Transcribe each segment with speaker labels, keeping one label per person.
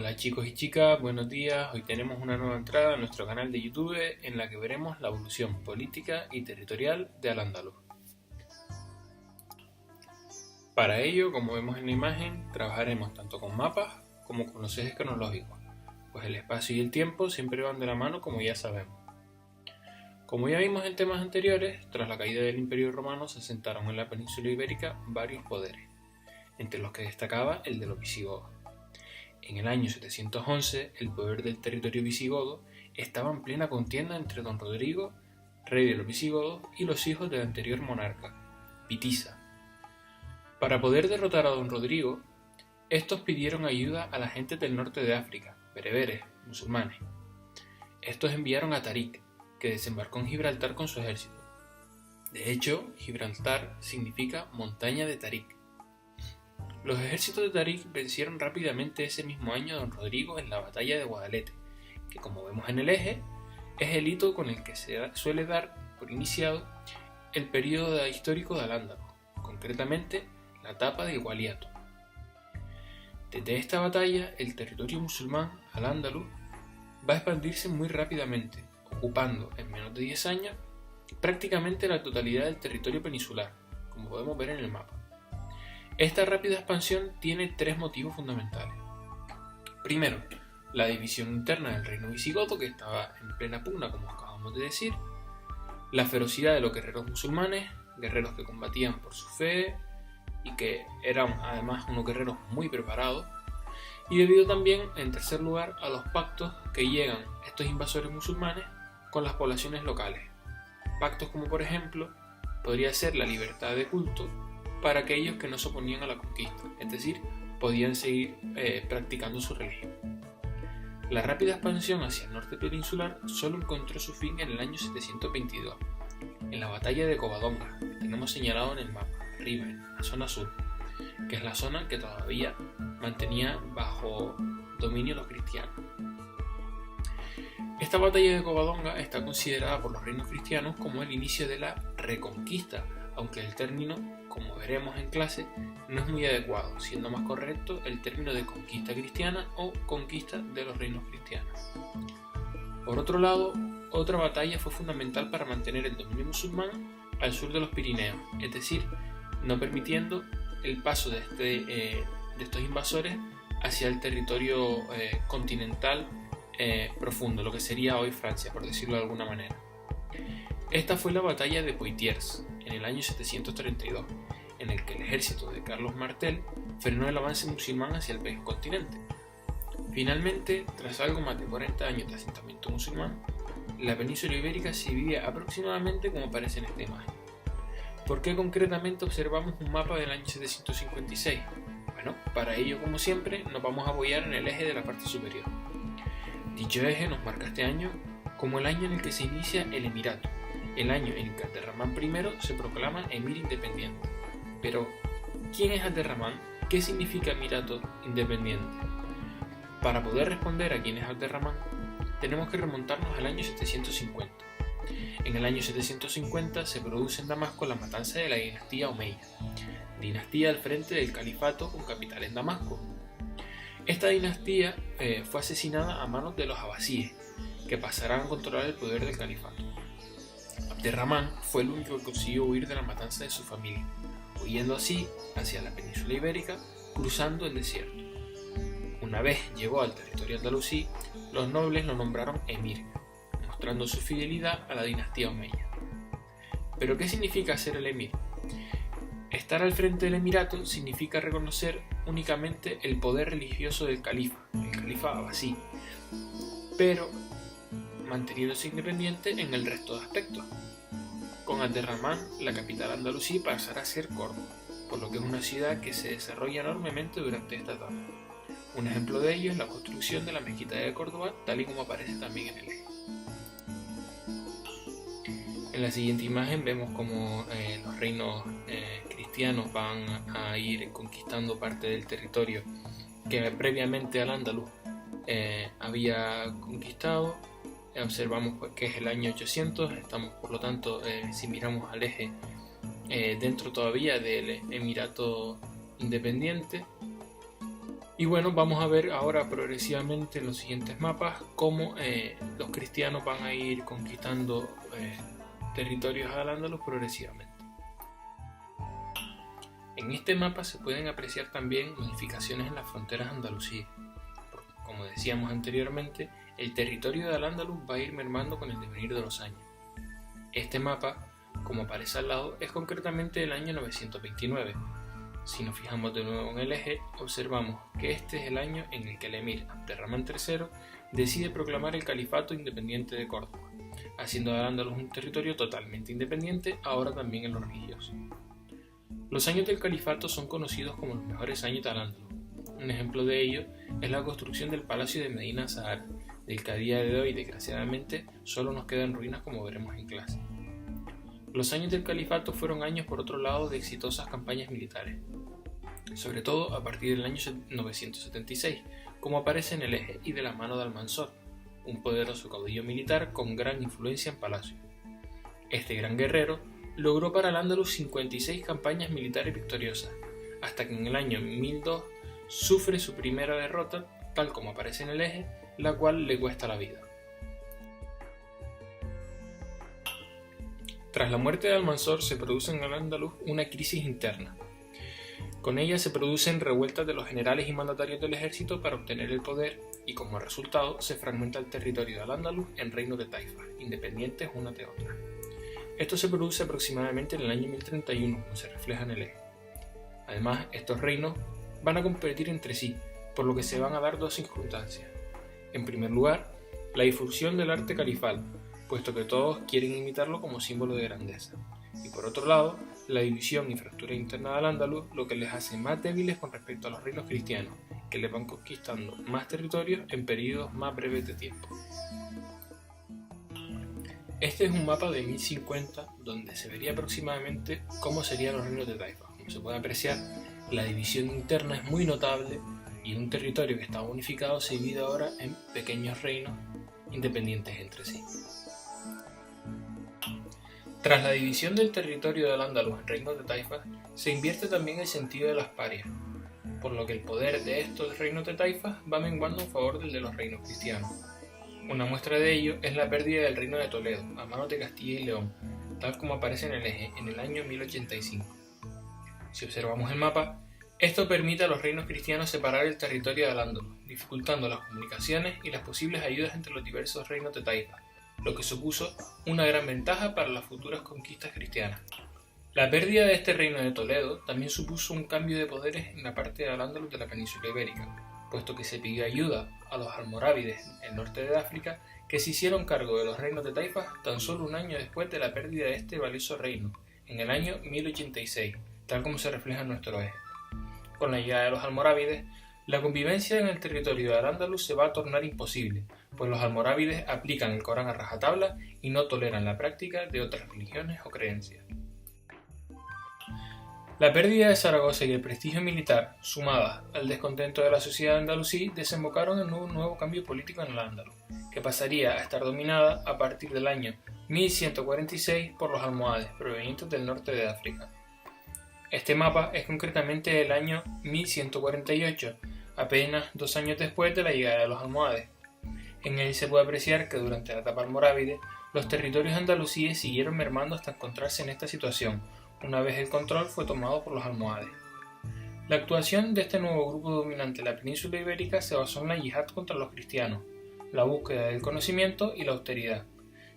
Speaker 1: Hola chicos y chicas, buenos días. Hoy tenemos una nueva entrada a nuestro canal de YouTube en la que veremos la evolución política y territorial de Al-Ándalus. Para ello, como vemos en la imagen, trabajaremos tanto con mapas como con los ejes cronológicos, pues el espacio y el tiempo siempre van de la mano, como ya sabemos. Como ya vimos en temas anteriores, tras la caída del Imperio Romano se asentaron en la península ibérica varios poderes, entre los que destacaba el de los visigodos. En el año 711, el poder del territorio visigodo estaba en plena contienda entre don Rodrigo, rey de los visigodos, y los hijos del anterior monarca, Witiza. Para poder derrotar a don Rodrigo, estos pidieron ayuda a la gente del norte de África, bereberes, musulmanes. Estos enviaron a Tarik, que desembarcó en Gibraltar con su ejército. De hecho, Gibraltar significa montaña de Tarik. Los ejércitos de Tarik vencieron rápidamente ese mismo año a don Rodrigo en la batalla de Guadalete, que como vemos en el eje, es el hito con el que se suele dar por iniciado el período histórico de Al-Ándalus, concretamente la etapa del Waliato. Desde esta batalla, el territorio musulmán Al-Ándalus va a expandirse muy rápidamente, ocupando en menos de 10 años prácticamente la totalidad del territorio peninsular, como podemos ver en el mapa. Esta rápida expansión tiene tres motivos fundamentales. Primero, la división interna del reino visigodo, que estaba en plena pugna, como acabamos de decir, la ferocidad de los guerreros musulmanes, guerreros que combatían por su fe y que eran además unos guerreros muy preparados, y debido también, en tercer lugar, a los pactos que llegan estos invasores musulmanes con las poblaciones locales. Pactos como, por ejemplo, podría ser la libertad de culto para aquellos que no se oponían a la conquista, es decir, podían seguir practicando su religión. La rápida expansión hacia el norte peninsular solo encontró su fin en el año 722, en la batalla de Covadonga, que tenemos señalado en el mapa, arriba, en la zona sur, que es la zona que todavía mantenía bajo dominio los cristianos. Esta batalla de Covadonga está considerada por los reinos cristianos como el inicio de la reconquista, aunque el término, como veremos en clase, no es muy adecuado, siendo más correcto el término de conquista cristiana o conquista de los reinos cristianos. Por otro lado, otra batalla fue fundamental para mantener el dominio musulmán al sur de los Pirineos, es decir, no permitiendo el paso de estos invasores hacia el territorio continental profundo, lo que sería hoy Francia, por decirlo de alguna manera. Esta fue la batalla de Poitiers, en el año 732, en el que el ejército de Carlos Martel frenó el avance musulmán hacia el viejo continente. Finalmente, tras algo más de 40 años de asentamiento musulmán, la península ibérica se divide aproximadamente como aparece en esta imagen. ¿Por qué concretamente observamos un mapa del año 756? Bueno, para ello, como siempre, nos vamos a apoyar en el eje de la parte superior. Dicho eje nos marca este año como el año en el que se inicia el Emirato, el año en que Abderramán I se proclama emir independiente. Pero, ¿quién es Abderramán? ¿Qué significa emirato independiente? Para poder responder a quién es Abderramán, tenemos que remontarnos al año 750. En el año 750 se produce en Damasco la matanza de la dinastía Omeya, dinastía al frente del califato con capital en Damasco. Esta dinastía fue asesinada a manos de los abasíes, que pasarán a controlar el poder del califato. Abderramán fue el único que consiguió huir de la matanza de su familia, huyendo así hacia la península ibérica, cruzando el desierto. Una vez llegó al territorio andalusí, los nobles lo nombraron emir, mostrando su fidelidad a la dinastía Omeya. ¿Pero qué significa ser el emir? Estar al frente del emirato significa reconocer únicamente el poder religioso del califa, el califa abasí, pero manteniéndose independiente en el resto de aspectos. Con Abderramán, la capital andalusí pasará a ser Córdoba, por lo que es una ciudad que se desarrolla enormemente durante esta etapa. Un ejemplo de ello es la construcción de la mezquita de Córdoba, tal y como aparece también en el eje. En la siguiente imagen vemos cómo los reinos cristianos van a ir conquistando parte del territorio que previamente Al-Ándalus había conquistado. Observamos pues, que es el año 800, estamos por lo tanto, si miramos al eje, dentro todavía del Emirato Independiente. Y bueno, vamos a ver ahora progresivamente en los siguientes mapas cómo los cristianos van a ir conquistando territorios al-Ándalus progresivamente. En este mapa se pueden apreciar también modificaciones en las fronteras andalusíes. Como decíamos anteriormente, el territorio de al-Ándalus va a ir mermando con el devenir de los años. Este mapa, como aparece al lado, es concretamente del año 929. Si nos fijamos de nuevo en el eje, observamos que este es el año en el que el emir Abderramán III decide proclamar el califato independiente de Córdoba, haciendo de al-Ándalus un territorio totalmente independiente, ahora también en lo religioso. Los años del califato son conocidos como los mejores años de al-Ándalus. Un ejemplo de ello es la construcción del palacio de Medina Zahar, del que a día de hoy, desgraciadamente, solo nos quedan ruinas, como veremos en clase. Los años del califato fueron años, por otro lado, de exitosas campañas militares, sobre todo a partir del año 976, como aparece en el eje, y de la mano de Almanzor, un poderoso caudillo militar con gran influencia en palacio. Este gran guerrero logró para al-Ándalus 56 campañas militares victoriosas, hasta que en el año 1002 sufre su primera derrota, tal como aparece en el eje, la cual le cuesta la vida. Tras la muerte de Almanzor se produce en al-Ándalus una crisis interna. Con ella se producen revueltas de los generales y mandatarios del ejército para obtener el poder y como resultado se fragmenta el territorio de al-Ándalus en reinos de taifas, independientes una de otra. Esto se produce aproximadamente en el año 1031, como se refleja en el eje. Además, estos reinos van a competir entre sí, por lo que se van a dar dos circunstancias. En primer lugar, la difusión del arte califal, puesto que todos quieren imitarlo como símbolo de grandeza. Y por otro lado, la división y fractura interna del Ándalus, lo que les hace más débiles con respecto a los reinos cristianos, que les van conquistando más territorios en periodos más breves de tiempo. Este es un mapa de 1050 donde se vería aproximadamente cómo serían los reinos de Taifa. Como se puede apreciar, la división interna es muy notable y un territorio que estaba unificado se divide ahora en pequeños reinos independientes entre sí. Tras la división del territorio de al-Ándalus en reinos de taifas, se invierte también el sentido de las parias, por lo que el poder de estos reinos de taifas va menguando en favor del de los reinos cristianos. Una muestra de ello es la pérdida del reino de Toledo a manos de Castilla y León, tal como aparece en el eje en el año 1085. Si observamos el mapa, esto permite a los reinos cristianos separar el territorio de al-Ándalus, dificultando las comunicaciones y las posibles ayudas entre los diversos reinos de taifas, lo que supuso una gran ventaja para las futuras conquistas cristianas. La pérdida de este reino de Toledo también supuso un cambio de poderes en la parte de al-Ándalus de la península ibérica, puesto que se pidió ayuda a los almorávides en el norte de África, que se hicieron cargo de los reinos de taifas tan solo un año después de la pérdida de este valioso reino, en el año 1086, tal como se refleja en nuestro eje. Con la llegada de los almorávides, la convivencia en el territorio de al-Ándalus se va a tornar imposible, pues los almorávides aplican el Corán a rajatabla y no toleran la práctica de otras religiones o creencias. La pérdida de Zaragoza y el prestigio militar, sumadas al descontento de la sociedad andalusí, desembocaron en un nuevo cambio político en al-Ándalus, que pasaría a estar dominada a partir del año 1146 por los almohades provenientes del norte de África. Este mapa es concretamente del año 1148, apenas 2 años después de la llegada de los almohades. En él se puede apreciar que durante la etapa almorávide, los territorios andalusíes siguieron mermando hasta encontrarse en esta situación, una vez el control fue tomado por los almohades. La actuación de este nuevo grupo dominante en la península ibérica se basó en la yihad contra los cristianos, la búsqueda del conocimiento y la austeridad.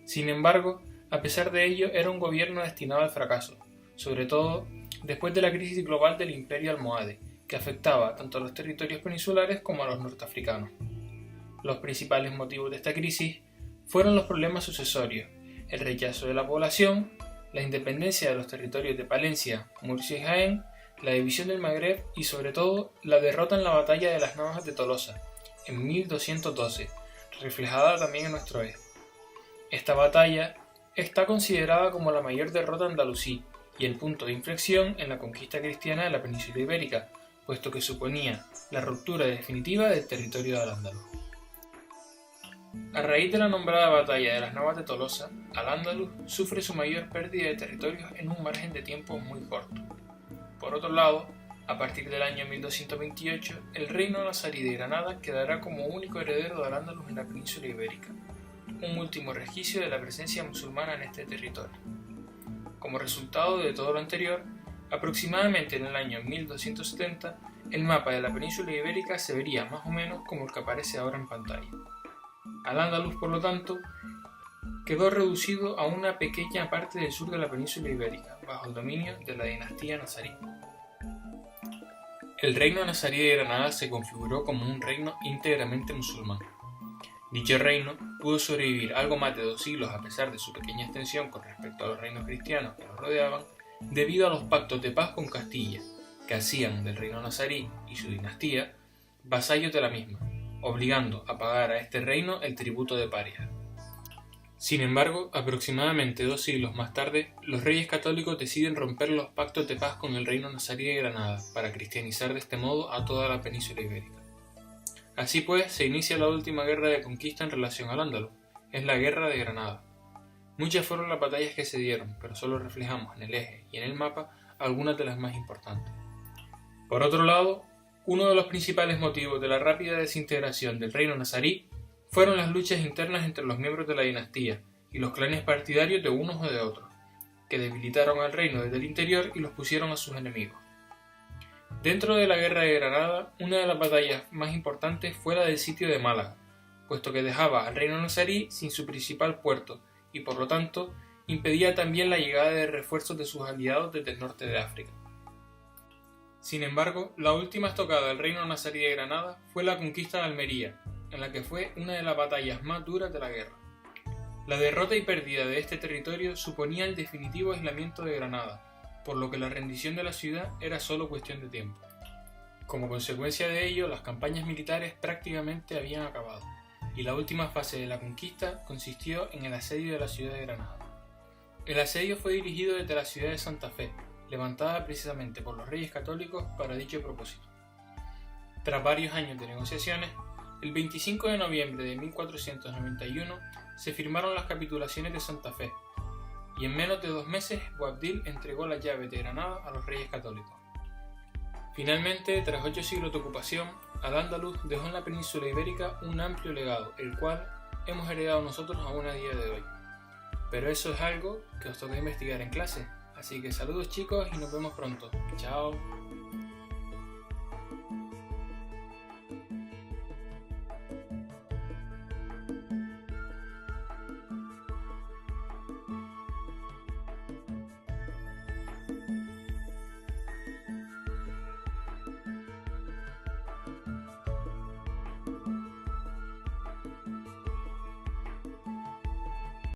Speaker 1: Sin embargo, a pesar de ello, era un gobierno destinado al fracaso, sobre todo después de la crisis global del imperio almohade, que afectaba tanto a los territorios peninsulares como a los norteafricanos. Los principales motivos de esta crisis fueron los problemas sucesorios, el rechazo de la población, la independencia de los territorios de Palencia, Murcia y Jaén, la división del Magreb y sobre todo la derrota en la batalla de las Navajas de Tolosa en 1212, reflejada también en nuestro eje. Esta batalla está considerada como la mayor derrota andalusí y el punto de inflexión en la conquista cristiana de la península ibérica, puesto que suponía la ruptura definitiva del territorio de al-Ándalus. A raíz de la nombrada batalla de las Navas de Tolosa, al-Ándalus sufre su mayor pérdida de territorios en un margen de tiempo muy corto. Por otro lado, A partir del año 1228, el reino nazarí de Granada quedará como único heredero de Al-Ándalus en la península ibérica, un último resquicio de la presencia musulmana en este territorio. Como resultado de todo lo anterior, aproximadamente en el año 1270, el mapa de la península ibérica se vería más o menos como el que aparece ahora en pantalla. Al-Ándalus, por lo tanto, quedó reducido a una pequeña parte del sur de la península ibérica, bajo el dominio de la dinastía nazarí. El reino nazarí de Granada se configuró como un reino íntegramente musulmán. Dicho reino pudo sobrevivir algo más de 2 siglos a pesar de su pequeña extensión con respecto a los reinos cristianos que lo rodeaban, debido a los pactos de paz con Castilla, que hacían del reino nazarí y su dinastía vasallos de la misma, obligando a pagar a este reino el tributo de paria. Sin embargo, aproximadamente 2 siglos más tarde, los reyes católicos deciden romper los pactos de paz con el reino nazarí de Granada para cristianizar de este modo a toda la península ibérica. Así pues, se inicia la última guerra de conquista en relación al Ándalus, es la Guerra de Granada. Muchas fueron las batallas que se dieron, pero solo reflejamos en el eje y en el mapa algunas de las más importantes. Por otro lado, uno de los principales motivos de la rápida desintegración del reino nazarí fueron las luchas internas entre los miembros de la dinastía y los clanes partidarios de unos o de otros, que debilitaron al reino desde el interior y los pusieron a sus enemigos. Dentro de la Guerra de Granada, una de las batallas más importantes fue la del sitio de Málaga, puesto que dejaba al reino nazarí sin su principal puerto y por lo tanto impedía también la llegada de refuerzos de sus aliados desde el norte de África. Sin embargo, la última estocada del reino nazarí de Granada fue la conquista de Almería, en la que fue una de las batallas más duras de la guerra. La derrota y pérdida de este territorio suponía el definitivo aislamiento de Granada, por lo que la rendición de la ciudad era solo cuestión de tiempo. Como consecuencia de ello, las campañas militares prácticamente habían acabado, y la última fase de la conquista consistió en el asedio de la ciudad de Granada. El asedio fue dirigido desde la ciudad de Santa Fe, levantada precisamente por los reyes católicos para dicho propósito. Tras varios años de negociaciones, el 25 de noviembre de 1491 se firmaron las capitulaciones de Santa Fe, y en menos de 2 meses Boabdil entregó las llaves de Granada a los reyes católicos. Finalmente, tras 8 siglos de ocupación, Al-Ándalus dejó en la península ibérica un amplio legado, el cual hemos heredado nosotros aún a día de hoy. Pero eso es algo que os toca investigar en clase, así que saludos chicos y nos vemos pronto. Chao.